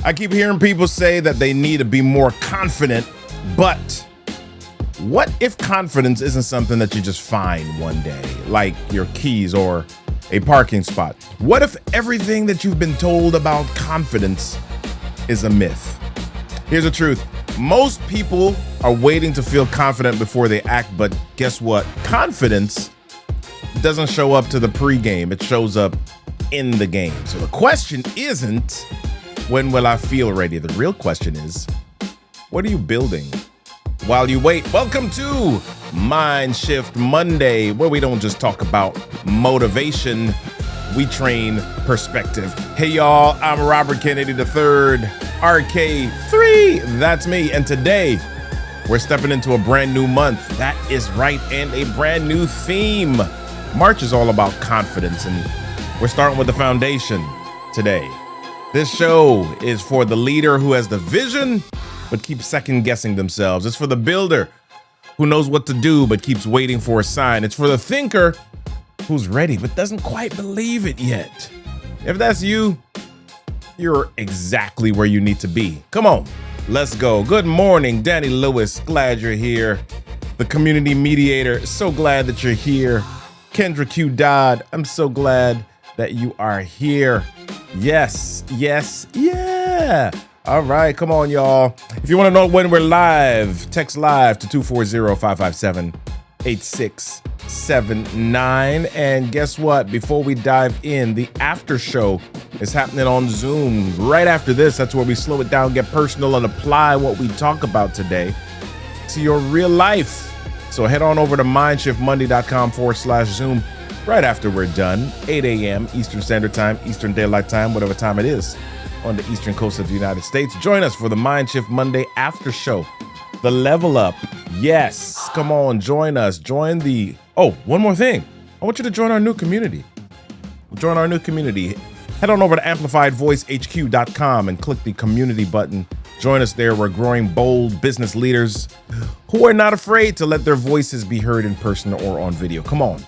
I keep hearing people say that they need to be more confident, but what if confidence isn't something that you just find one day, like your keys or a parking spot? What if everything that you've been told about confidence is a myth? Here's the truth. Most people are waiting to feel confident before they act, but guess what? Confidence doesn't show up to the pregame. It shows up in the game. So the question isn't, when will I feel ready? The real question is, what are you building while you wait? Welcome to MiNDSHiFT Monday, where we don't just talk about motivation, we train perspective. Hey y'all, I'm Robert Kennedy III, RK3, that's me. And today, we're stepping into a brand new month. That is right, and a brand new theme. March is all about confidence, and we're starting with the foundation today. This show is for the leader who has the vision, but keeps second guessing themselves. It's for the builder who knows what to do, but keeps waiting for a sign. It's for the thinker who's ready, but doesn't quite believe it yet. If that's you, you're exactly where you need to be. Come on, let's go. Good morning, Danny Lewis. Glad you're here. The community mediator, so glad that you're here. Kendra Q. Dodd, I'm so glad that you are here. Yes, yeah. All right, come on, y'all. If you want to know when we're live, text live to 240-557-8679. And guess what? Before we dive in, the after show is happening on Zoom. Right after this, that's where we slow it down, get personal, and apply what we talk about today to your real life. So head on over to MiNDSHiftMonday.com/Zoom right after we're done, 8 a.m. Eastern Standard Time, Eastern Daylight Time, whatever time it is on the eastern coast of the United States. Join us for the MiNDSHiFT Monday after show, the level up. Yes, come on, join us. Join the, one more thing. I want you to join our new community. Join our new community. Head on over to AmplifiedVoiceHQ.com and click the community button. Join us there. We're growing bold business leaders who are not afraid to let their voices be heard in person or on video. Come on.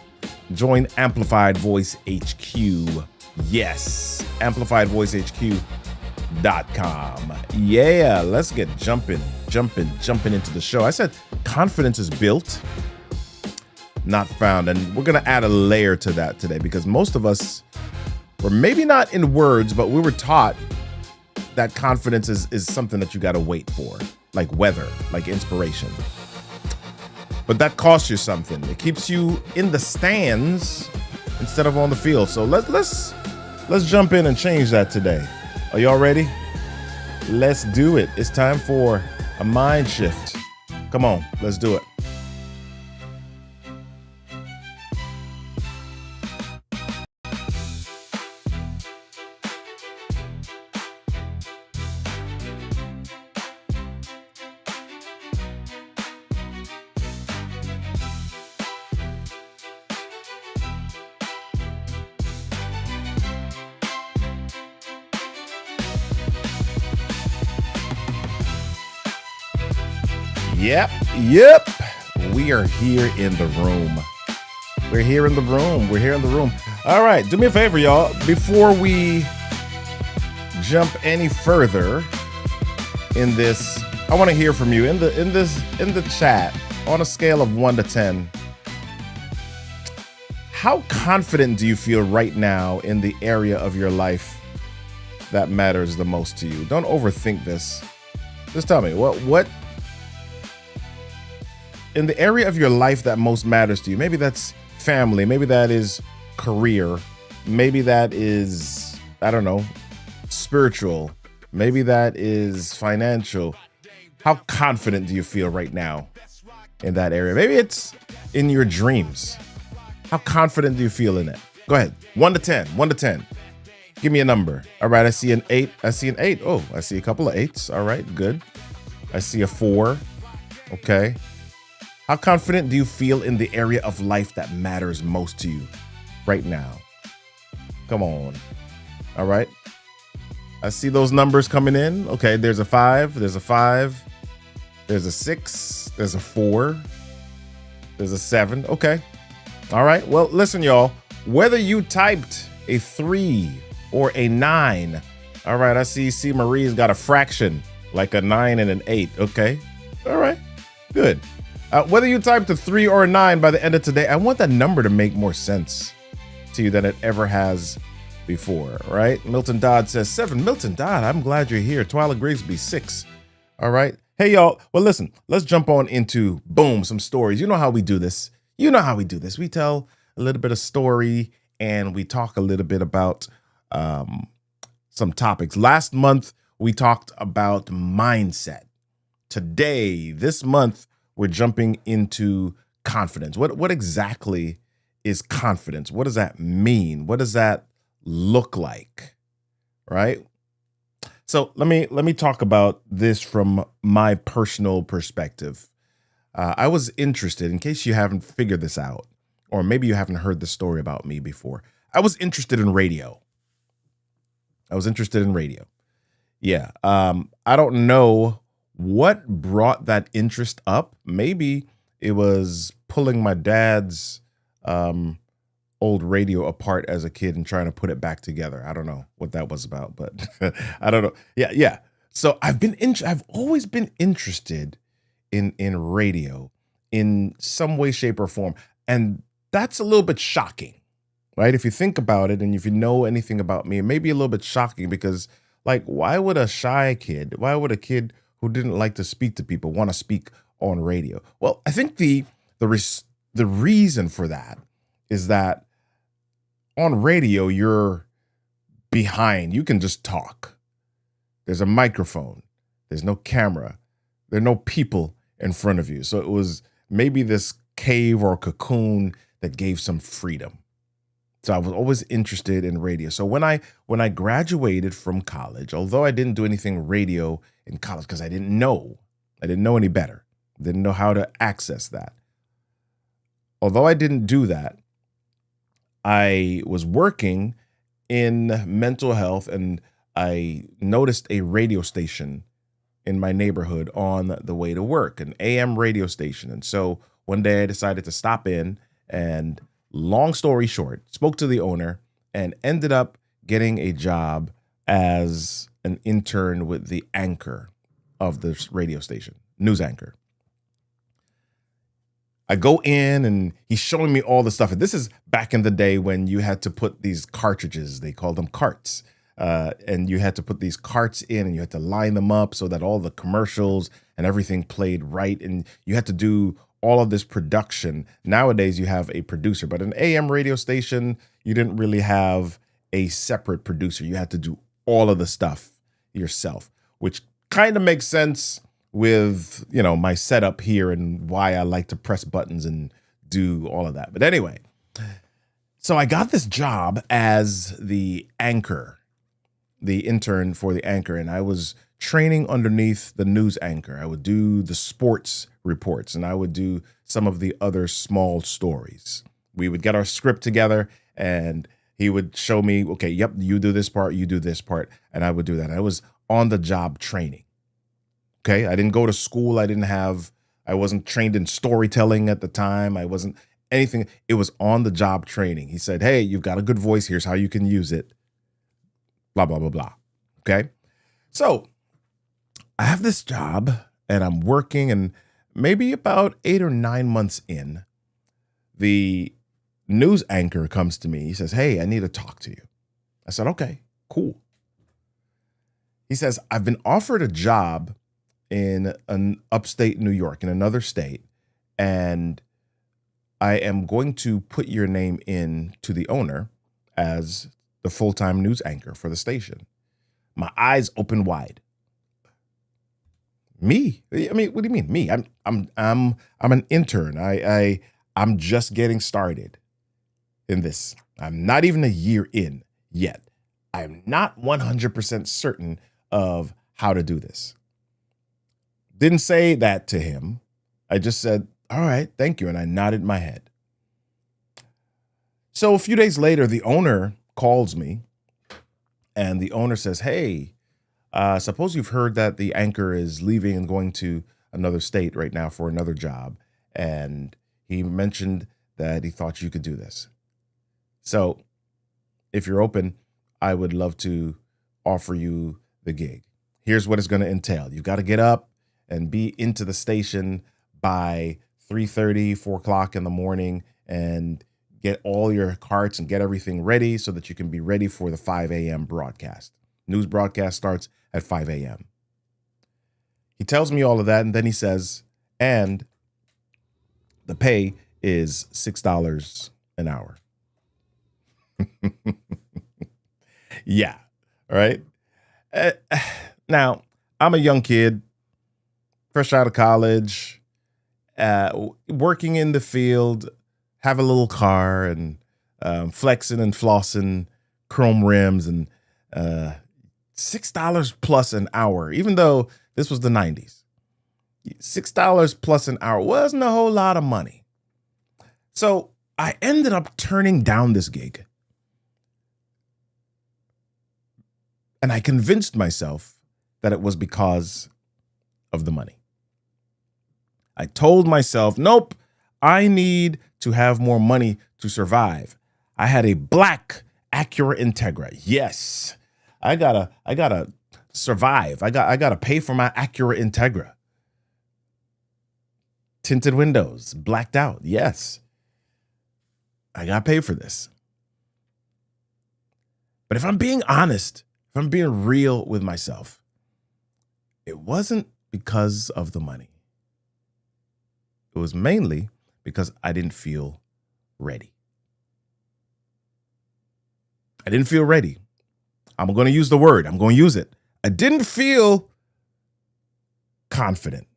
Join Amplified Voice HQ. Yes, AmplifiedVoiceHQ.com. Yeah, let's get jumping into the show. I said confidence is built, not found. And we're going to add a layer to that today because most of us were maybe not in words, but we were taught that confidence is something that you got to wait for, like weather, like inspiration. But that costs you something. It keeps you in the stands instead of on the field. So let's jump in and change that today. Are y'all ready? Let's do it. It's time for a mind shift. Come on, let's do it. Yep. We are here in the room. We're here in the room. All right, do me a favor, y'all. Before we jump any further in this, I want to hear from you in the chat on a scale of 1 to 10. How confident do you feel right now in the area of your life that matters the most to you? Don't overthink this. Just tell me what in the area of your life that most matters to you. Maybe that's family, maybe that is career, maybe that is, I don't know, spiritual, maybe that is financial. How confident do you feel right now in that area? Maybe it's in your dreams. How confident do you feel in it? Go ahead. 1 to 10. Give me a number. All right, I see an 8. Oh, I see a couple of 8s. All right, good. I see a 4. Okay. How confident do you feel in the area of life that matters most to you right now? Come on. All right. I see those numbers coming in. Okay, there's a 5. There's a 6. There's a 4. There's a 7. Okay. All right. Well, listen, y'all. Whether you typed a 3 or a 9, All right, I see C. Marie's got a fraction, like a 9 and an 8. Okay. All right. Good. Whether you type to 3 or a 9 by the end of today, I want that number to make more sense to you than it ever has before, right? Milton Dodd says 7. Milton Dodd, I'm glad you're here. Twyla Grigsby, 6. All right. Hey, y'all. Well, listen, let's jump on into, boom, some stories. You know how we do this. We tell a little bit of story and we talk a little bit about some topics. Last month, we talked about mindset. Today, this month, we're jumping into confidence. What exactly is confidence? What does that mean? What does that look like? Right? So let me talk about this from my personal perspective. I was interested, in case you haven't figured this out, or maybe you haven't heard the story about me before. I was interested in radio. Yeah. I don't know what brought that interest up. Maybe it was pulling my dad's old radio apart as a kid and trying to put it back together. I don't know what that was about, but I don't know. Yeah. So I've always been interested in radio in some way, shape, or form. And that's a little bit shocking, right? If you think about it and if you know anything about me, it may be a little bit shocking because, like, why would a kid who didn't like to speak to people want to speak on radio? Well, I think the reason for that is that on radio, you're behind. You can just talk. There's a microphone. There's no camera. There are no people in front of you. So it was maybe this cave or cocoon that gave some freedom. So I was always interested in radio. So when I graduated from college, although I didn't do anything radio in college because I didn't know any better, didn't know how to access that. Although I didn't do that, I was working in mental health and I noticed a radio station in my neighborhood on the way to work, an AM radio station. And so one day I decided to stop in and, long story short, spoke to the owner and ended up getting a job as an intern with the anchor of this radio station, news anchor. I go in and he's showing me all the stuff. And this is back in the day when you had to put these cartridges, they called them carts. And you had to put these carts in and you had to line them up so that all the commercials and everything played right. And you had to do all of this production. Nowadays, you have a producer, but an AM radio station, you didn't really have a separate producer. You had to do all of the stuff yourself, which kind of makes sense with, my setup here and why I like to press buttons and do all of that. But anyway, so I got this job as the anchor, the intern for the anchor, and I was training underneath the news anchor. I would do the sports reports and I would do some of the other small stories. We would get our script together and he would show me, okay, yep, you do this part, you do this part, and I would do that. I was on the job training. Okay, I didn't go to school. I wasn't trained in storytelling at the time. I wasn't anything. It was on the job training. He said, hey, you've got a good voice. Here's how you can use it. Blah, blah, blah, blah. Okay. So I have this job and I'm working, and maybe about 8 or 9 months in, the news anchor comes to me. He says, hey, I need to talk to you. I said, okay, cool. He says, I've been offered a job in an upstate New York, in another state, and I am going to put your name in to the owner as the full-time news anchor for the station. My eyes open wide. Me? I mean, what do you mean me? I'm an intern. I'm just getting started in this. I'm not even a year in yet. I'm not 100% certain of how to do this. Didn't say that to him. I just said, all right, thank you. And I nodded my head. So a few days later, the owner calls me and the owner says, hey, suppose you've heard that the anchor is leaving and going to another state right now for another job. And he mentioned that he thought you could do this. So if you're open, I would love to offer you the gig. Here's what it's going to entail. You've got to get up and be into the station by 3:30, 4 o'clock in the morning, and get all your carts and get everything ready so that you can be ready for the 5 a.m. broadcast. News broadcast starts at 5 a.m. He tells me all of that, and then he says, and the pay is $6 an hour. Yeah, right? Now, I'm a young kid, fresh out of college, working in the field, have a little car, and flexing and flossing, chrome rims, and $6 plus an hour, even though this was the 90s. $6 plus an hour wasn't a whole lot of money. So I ended up turning down this gig. And I convinced myself that it was because of the money. I told myself, nope, I need to have more money to survive. I had a black Acura Integra. Yes, I gotta survive. I gotta pay for my Acura Integra. Tinted windows, blacked out. Yes, I gotta pay for this. But if I'm being honest, if I'm being real with myself, it wasn't because of the money. It was mainly because I didn't feel ready. I didn't feel ready. I'm going to use the word. I'm going to use it. I didn't feel confident.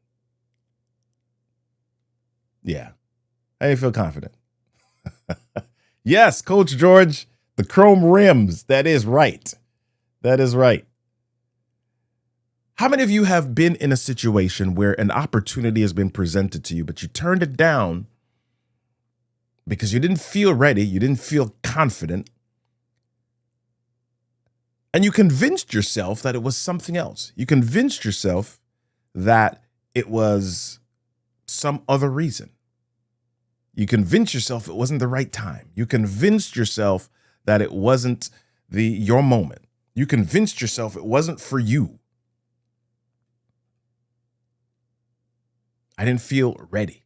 Yeah, I didn't feel confident. Yes, Coach George, the chrome rims. That is right. That is right. How many of you have been in a situation where an opportunity has been presented to you, but you turned it down because you didn't feel ready, you didn't feel confident, and you convinced yourself that it was something else? You convinced yourself that it was some other reason. You convinced yourself it wasn't the right time. You convinced yourself that it wasn't your moment. You convinced yourself it wasn't for you. I didn't feel ready.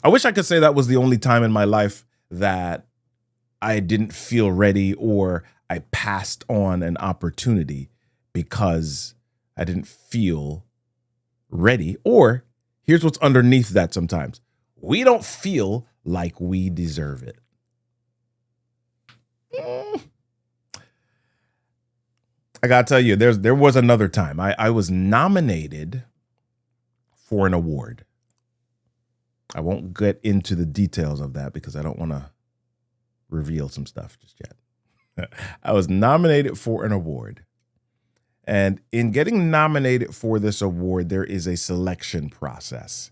I wish I could say that was the only time in my life that I didn't feel ready or I passed on an opportunity because I didn't feel ready. Or here's what's underneath that sometimes. We don't feel like we deserve it. I gotta tell you, there was another time I was nominated for an award. I won't get into the details of that because I don't want to reveal some stuff just yet. I was nominated for an award. And in getting nominated for this award, there is a selection process.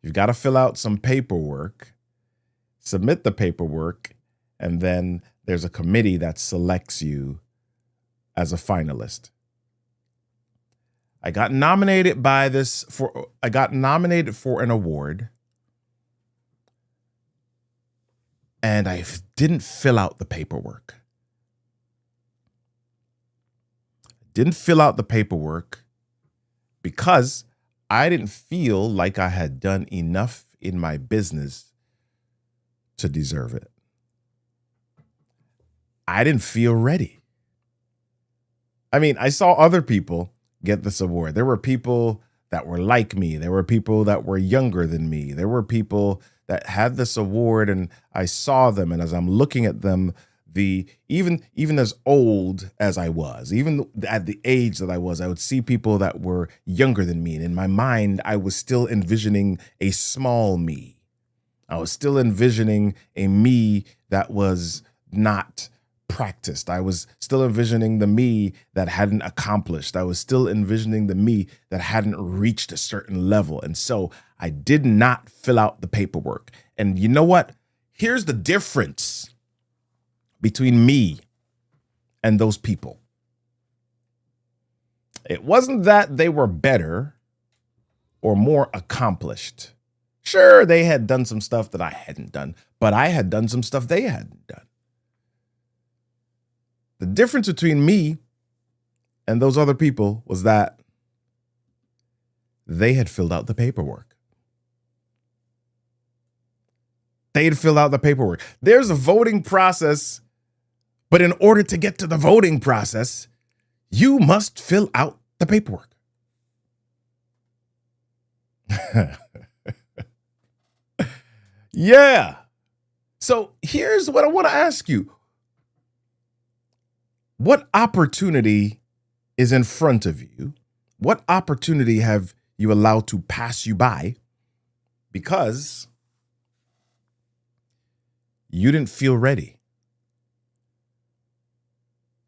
You've got to fill out some paperwork, submit the paperwork, and then there's a committee that selects you as a finalist. I got nominated for an award, and I didn't fill out the paperwork. Didn't fill out the paperwork because I didn't feel like I had done enough in my business to deserve it. I didn't feel ready. I mean, I saw other people get this award. There were people that were like me. There were people that were younger than me. There were people that had this award, and I saw them. And as I'm looking at them, even as old as I was, even at the age that I was, I would see people that were younger than me. And in my mind, I was still envisioning a small me. I was still envisioning a me that was not practiced. I was still envisioning the me that hadn't accomplished. I was still envisioning the me that hadn't reached a certain level. And so I did not fill out the paperwork. And you know what? Here's the difference between me and those people. It wasn't that they were better or more accomplished. Sure, they had done some stuff that I hadn't done, but I had done some stuff they hadn't done. The difference between me and those other people was that they had filled out the paperwork. They had filled out the paperwork. There's a voting process, but in order to get to the voting process, you must fill out the paperwork. Yeah. So here's what I want to ask you. What opportunity is in front of you? What opportunity have you allowed to pass you by because you didn't feel ready?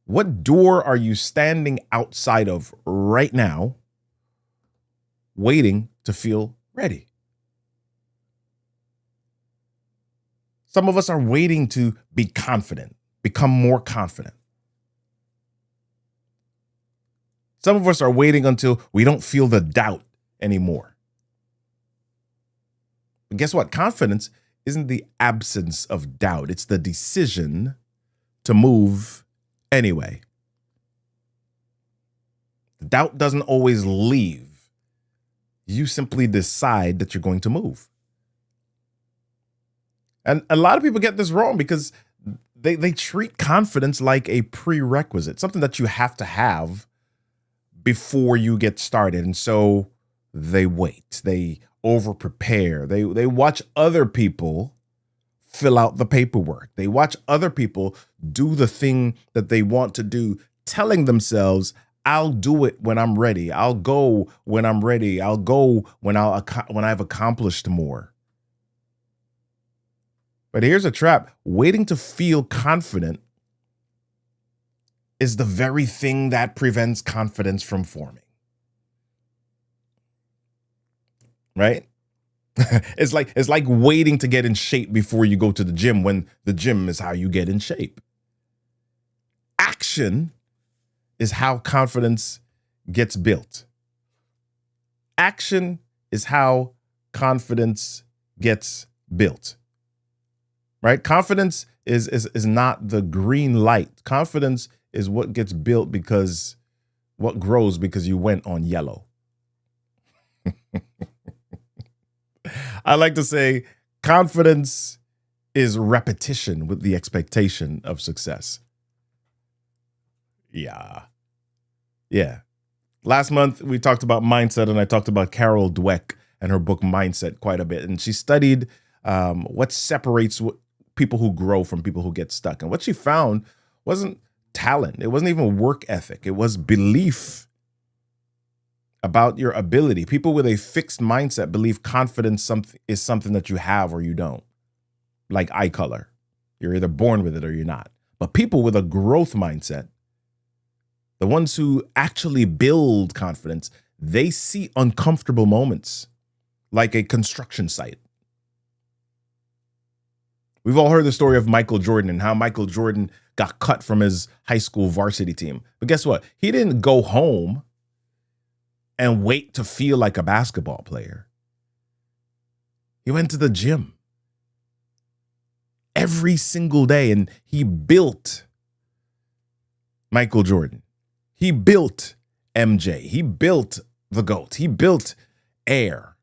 What door are you standing outside of right now, waiting to feel ready? Some of us are waiting to be confident, become more confident. Some of us are waiting until we don't feel the doubt anymore. But guess what? Confidence isn't the absence of doubt. It's the decision to move anyway. Doubt doesn't always leave. You simply decide that you're going to move. And a lot of people get this wrong because they treat confidence like a prerequisite, something that you have to have before you get started. And so they wait, they over-prepare, they watch other people fill out the paperwork. They watch other people do the thing that they want to do, telling themselves, I'll do it when I'm ready. I'll go when I'm ready. I'll go when I've accomplished more. But here's a trap. Waiting to feel confident is the very thing that prevents confidence from forming. Right? It's like waiting to get in shape before you go to the gym when the gym is how you get in shape. Action is how confidence gets built. Action is how confidence gets built. Right? Confidence is not the green light. Confidence is what gets built because what grows because you went on yellow. I like to say confidence is repetition with the expectation of success. Yeah. Last month, we talked about mindset, and I talked about Carol Dweck and her book Mindset quite a bit. And she studied what separates people who grow from people who get stuck. And what she found wasn't talent. It wasn't even work ethic. It was belief about your ability. People with a fixed mindset believe confidence is something that you have or you don't. Like eye color. You're either born with it or you're not. But people with a growth mindset, the ones who actually build confidence, they see uncomfortable moments like a construction site. We've all heard the story of Michael Jordan and how Michael Jordan got cut from his high school varsity team. But guess what? He didn't go home and wait to feel like a basketball player. He went to the gym every single day and he built Michael Jordan. He built MJ. He built the GOAT. He built Air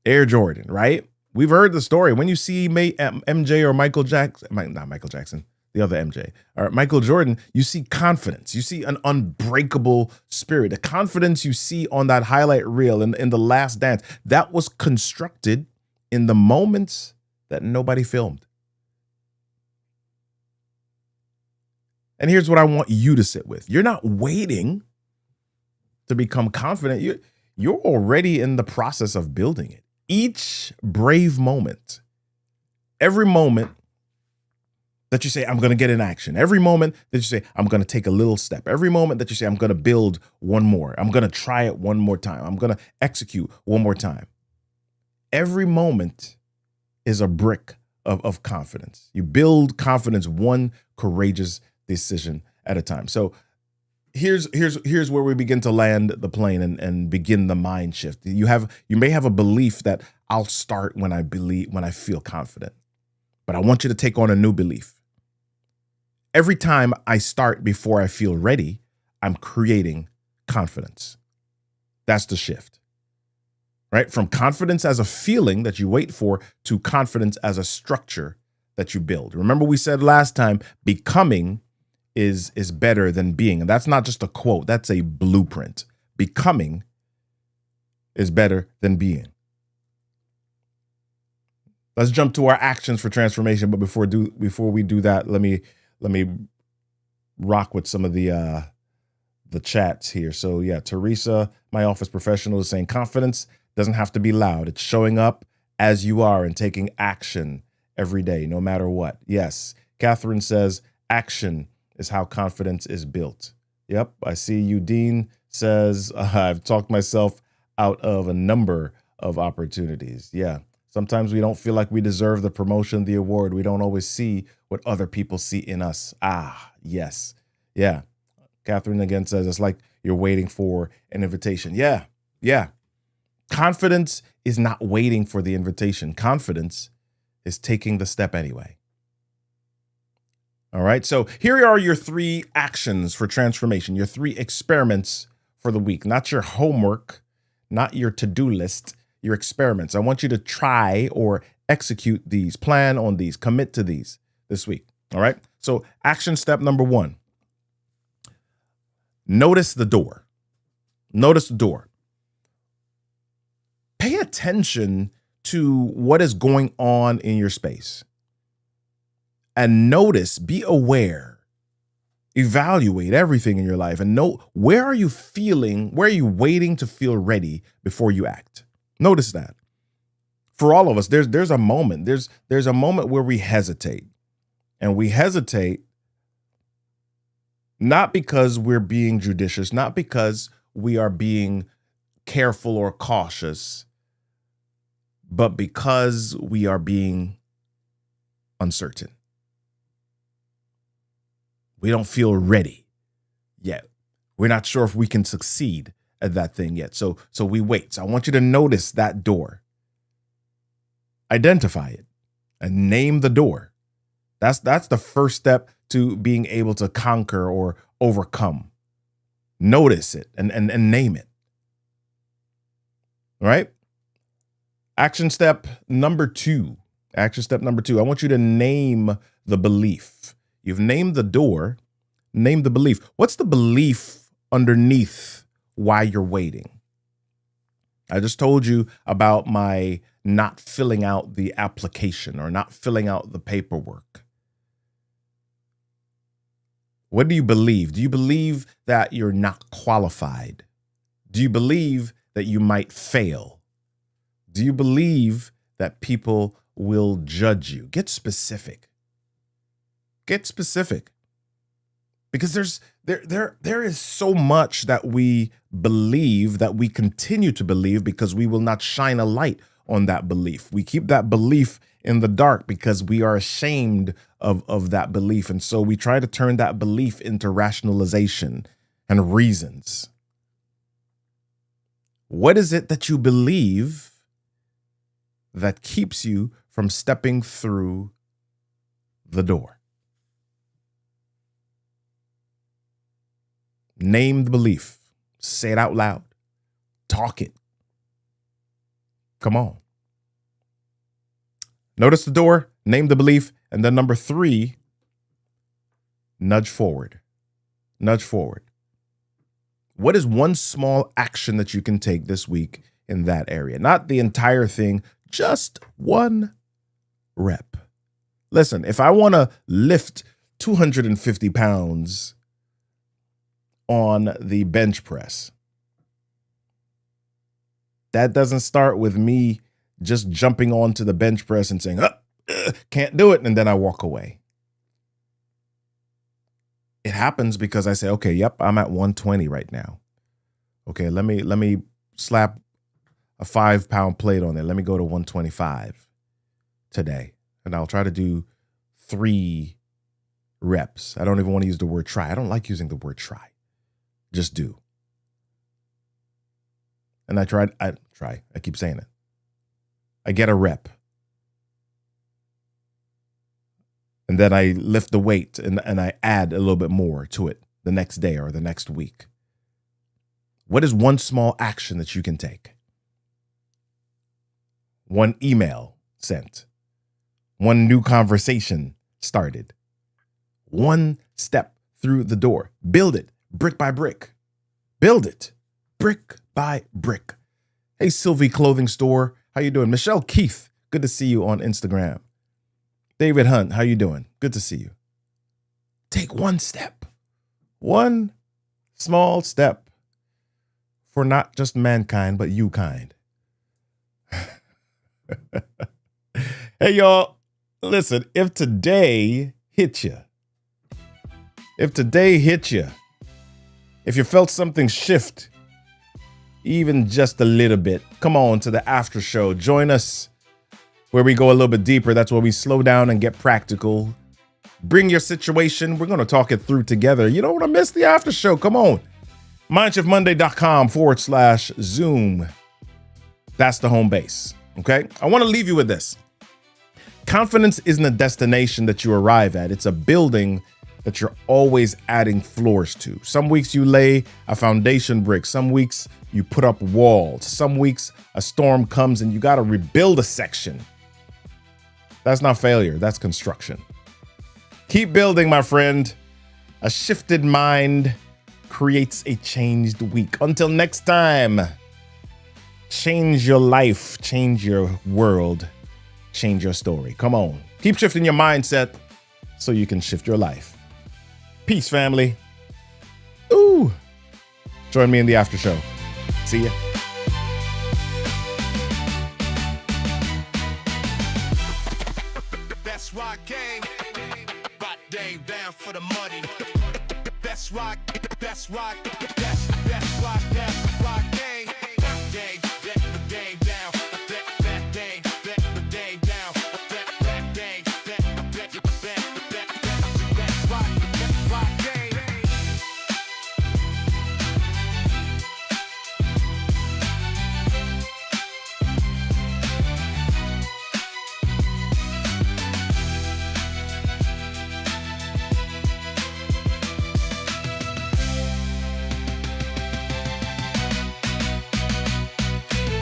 Jordan, right? We've heard the story. When you see MJ or Michael Jackson, not Michael Jackson, the other MJ, or Michael Jordan, you see confidence. You see an unbreakable spirit. The confidence you see on that highlight reel in The Last Dance, that was constructed in the moments that nobody filmed. And here's what I want you to sit with. You're not waiting to become confident. You're already in the process of building it. Each brave moment, every moment that you say, I'm going to get in action, every moment that you say, I'm going to take a little step, every moment that you say, I'm going to build one more, I'm going to try it one more time, I'm going to execute one more time. Every moment is a brick of confidence. You build confidence one courageous decision at a time. So here's where we begin to land the plane and begin the mind shift. You may have a belief that I'll start when I feel confident, but I want you to take on a new belief. Every time I start before I feel ready, I'm creating confidence. That's the shift, right? From confidence as a feeling that you wait for to confidence as a structure that you build. Remember, we said last time, becoming is better than being. And that's not just a quote, that's a blueprint. Becoming is better than being. Let's jump to our actions for transformation. But before we do that, let me rock with some of the chats here. So yeah, Teresa, my office professional, is saying confidence doesn't have to be loud. It's showing up as you are and taking action every day, no matter what. Yes. Catherine says action is how confidence is built. Yep. I see you. Dean says I've talked myself out of a number of opportunities. Yeah. Sometimes we don't feel like we deserve the promotion, the award. We don't always see what other people see in us. Ah, yes. Yeah. Catherine again says it's like you're waiting for an invitation. Yeah. Yeah. Confidence is not waiting for the invitation. Confidence is taking the step anyway. All right. So here are your 3 actions for transformation, your 3 experiments for the week, not your homework, not your to-do list, your experiments. I want you to try or execute these, plan on these, commit to these this week. All right. So action step number 1, notice the door. Notice the door. Pay attention to what is going on in your space. And notice, be aware, evaluate everything in your life and know where are you waiting to feel ready before you act. Notice that. For all of us, there's a moment. There's a moment where we hesitate. And we hesitate not because we're being judicious, not because we are being careful or cautious, but because we are being uncertain. We don't feel ready yet. We're not sure if we can succeed at that thing yet. So we wait. So I want you to notice that door. Identify it and name the door. That's the first step to being able to conquer or overcome. Notice it and name it. All right? Action step number 2. Action step number 2. I want you to name the belief. You've named the door, name the belief. What's the belief underneath why you're waiting? I just told you about my not filling out the application or not filling out the paperwork. What do you believe? Do you believe that you're not qualified? Do you believe that you might fail? Do you believe that people will judge you? Get specific. Get specific. Because there is so much that we believe, that we continue to believe, because we will not shine a light on that belief. We keep that belief in the dark because we are ashamed of that belief. And so we try to turn that belief into rationalization and reasons. What is it that you believe that keeps you from stepping through the door? Name the belief. Say it out loud. Talk it. Come on. Notice the door, name the belief, and then number 3, nudge forward. Nudge forward. What is one small action that you can take this week in that area? Not the entire thing, just 1 rep. Listen, if I want to lift 250 pounds on the bench press, that doesn't start with me just jumping onto the bench press and saying, can't do it, and then I walk away. It happens because I say, okay, yep, I'm at 120 right now. Okay, let me slap a 5-pound plate on there. Let me go to 125 today. And I'll try to do 3 reps. I don't even want to use the word try. I don't like using the word try. Just do. And I keep saying it. I get a rep. And then I lift the weight and I add a little bit more to it the next day or the next week. What is one small action that you can take? One email sent. One new conversation started. One step through the door. Build it brick by brick. Build it brick by brick. Hey, Sylvie Clothing Store. How you doing? Michelle Keith. Good to see you on Instagram. David Hunt. How you doing? Good to see you. Take one step. One small step for not just mankind, but you kind. Hey, y'all. Listen, if today hit you, if you felt something shift, even just a little bit, come on to the after show. Join us where we go a little bit deeper. That's where we slow down and get practical. Bring your situation. We're going to talk it through together. You don't want to miss the after show. Come on. MiNDSHiFTMonday.com/Zoom. That's the home base. Okay. I want to leave you with this. Confidence isn't a destination that you arrive at. It's a building that you're always adding floors to. Some weeks you lay a foundation brick. Some weeks you put up walls. Some weeks a storm comes and you got to rebuild a section. That's not failure. That's construction. Keep building, my friend. A shifted mind creates a changed week. Until next time, change your life, change your world, change your story. Come on. Keep shifting your mindset so you can shift your life. Peace, family. Ooh. Join me in the after show. See ya. That's why I came. Bot Dave down for the money. That's why I came.